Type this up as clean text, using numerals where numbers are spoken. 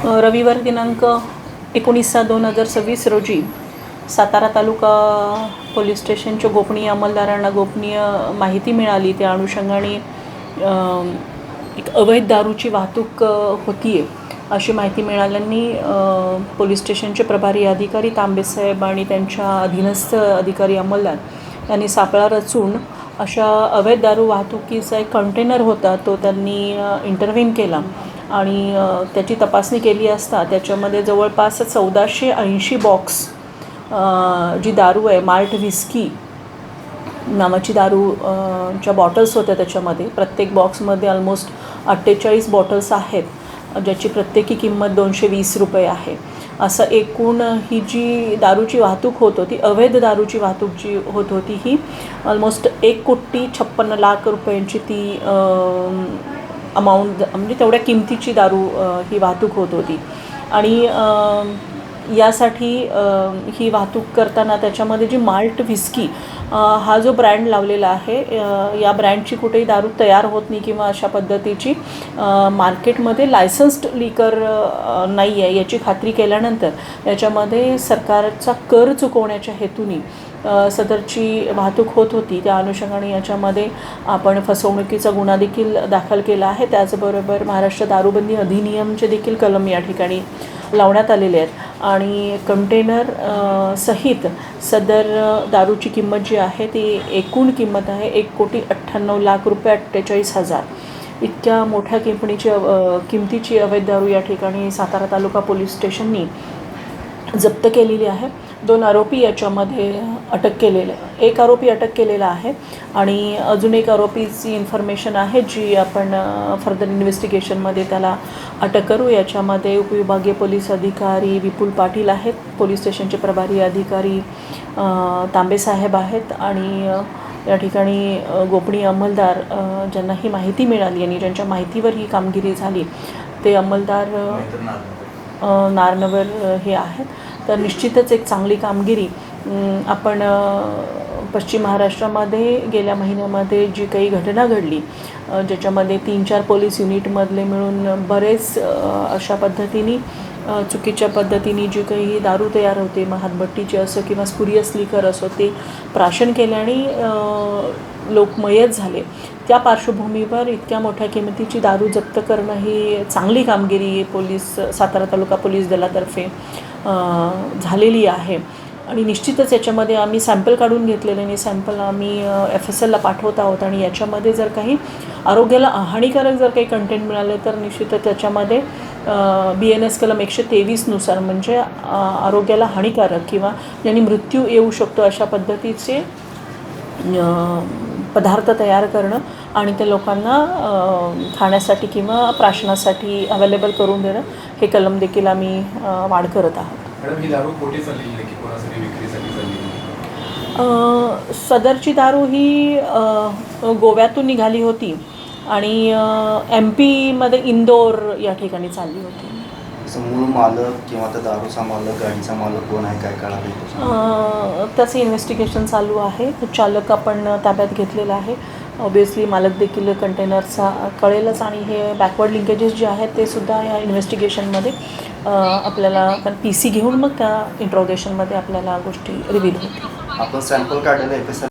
रविवार दिनांक 19/2/2026 रोजी सातारा तालुका पोलीस स्टेशनच्या गोपनीय अंमलदारांना गोपनीय माहिती मिळाली. त्या अनुषंगाने एक अवैध दारूची वाहतूक होती आहे अशी माहिती मिळाल्याने पोलीस स्टेशनचे प्रभारी अधिकारी तांबेसाहेब आणि त्यांच्या अधीनस्थ अधिकारी अंमलदार यांनी सापळा रचून अशा अवैध दारू वाहतुकीचा एक कंटेनर होता तो त्यांनी इंटरव्हीन केला आणि त्याची तपासणी केली असता त्याच्यामध्ये जवळपास 1480 बॉक्स जी दारू आहे माल्ट व्हिस्की नावाची दारू च्या बॉटल्स होत्या. त्याच्यामध्ये प्रत्येक बॉक्समध्ये ऑलमोस्ट 48 बॉटल्स आहेत ज्याची प्रत्येकी किंमत 220 रुपये आहे. असं एकूण ही जी दारूची वाहतूक होत होती अवैध दारूची वाहतूक जी होत होती ही ऑलमोस्ट 1,56,00,000 रुपयांची ती अमाऊंट म्हणजे तेवढ्या किमतीची दारू ही वाहतूक होत होती. आणि यासाठी ही वाहतूक करताना त्याच्यामध्ये जी माल्ट व्हिस्की हा जो ब्रँड लावलेला आहे या ब्रँडची कुठेही दारू तयार होत नाही किंवा अशा पद्धतीची मार्केटमध्ये लायसन्स्ड लिकर नाही आहे याची खात्री केल्यानंतर याच्यामध्ये सरकारचा कर चुकवण्याच्या हेतूने सदरची वाहतूक होत होती. त्या अनुषंगाने याच्यामध्ये आपण फसवणुकीचा गुन्हा देखील दाखल केला आहे. त्याचबरोबर महाराष्ट्र दारूबंदी अधिनियमचे देखील कलम या ठिकाणी लावण्यात आलेले आहेत आणि कंटेनर सहित सदर दारूची किंमत जी आहे ती एकूण किंमत आहे 1,98,00,000 रुपये 48,000 इतक्या मोठ्या किमतीची अवैध दारू या ठिकाणी सातारा तालुका पोलीस स्टेशननी जप्त केलेली आहे. 2 आरोपी याच्यामध्ये अटक केलेले एक आरोपी अटक केलेला आहे आणि अजून एक आरोपीची इन्फॉर्मेशन आहे जी आपण फर्दर इन्व्हेस्टिगेशनमध्ये त्याला अटक करू. याच्यामध्ये उपविभागीय पोलीस अधिकारी विपुल पाटील आहेत, पोलीस स्टेशनचे प्रभारी अधिकारी तांबेसाहेब आहेत आणि या ठिकाणी गोपनीय अंमलदार ज्यांना ही माहिती मिळाली आणि ज्यांच्या माहितीवर ही कामगिरी झाली ते अंमलदार नारनवर हे आहेत. तर निश्चितच एक चांगली कामगिरी आपण पश्चिम महाराष्ट्रामध्ये गेल्या महिन्यामध्ये जी काही घटना घडली ज्याच्यामध्ये 3-4 पोलीस युनिटमधले मिळून बरेच अशा पद्धतीने चुकीच्या पद्धतीने जी काही दारू तयार होते मग हातभट्टीची असो किंवा स्पुरियस लिकर असो ते प्राशन केल्याने लोक मयत झाले. त्या पार्श्वभूमीवर इतक्या मोठ्या किमतीची दारू जप्त करणं ही चांगली कामगिरी सातारा तालुका पोलीस दलातर्फे झालेली आहे आणि निश्चितच याच्यामध्ये आम्ही सॅम्पल काढून घेतलेले आणि सॅम्पल आम्ही FSLला पाठवत आहोत आणि याच्यामध्ये जर काही आरोग्याला हानिकारक जर काही कंटेंट मिळाले तर निश्चितच त्याच्यामध्ये BNS कलम 123 नुसार म्हणजे आरोग्याला हानिकारक किंवा ज्यांनी मृत्यू येऊ शकतो अशा पद्धतीचे पदार्थ तयार करणं आणि ते लोकांना खाण्यासाठी किंवा प्राशनासाठी अवेलेबल करून देणं हे कलम देखील आम्ही वाढ करत आहोत. सदरची दारू ही गोव्यातून निघाली होती आणि MP मध्ये इंदोर या ठिकाणी चालली होती. मूळ मालक किंवा त्या दारूचा मालक गाडीचा मालक कोण आहे काय कळालं त्याचं इन्व्हेस्टिगेशन चालू आहे. चालक आपण ताब्यात घेतलेला आहे. ऑब्वियसली मालक देखील कंटेनरचा कळेलच आणि हे बॅकवर्ड लिंकेजेस जे आहेत ते सुद्धा या इन्व्हेस्टिगेशनमध्ये आपल्याला PC घेऊन मग त्या इंट्रोगेशनमध्ये आपल्याला गोष्टी रिव्हील होतील. आपण सॅम्पल काढलेलं FSL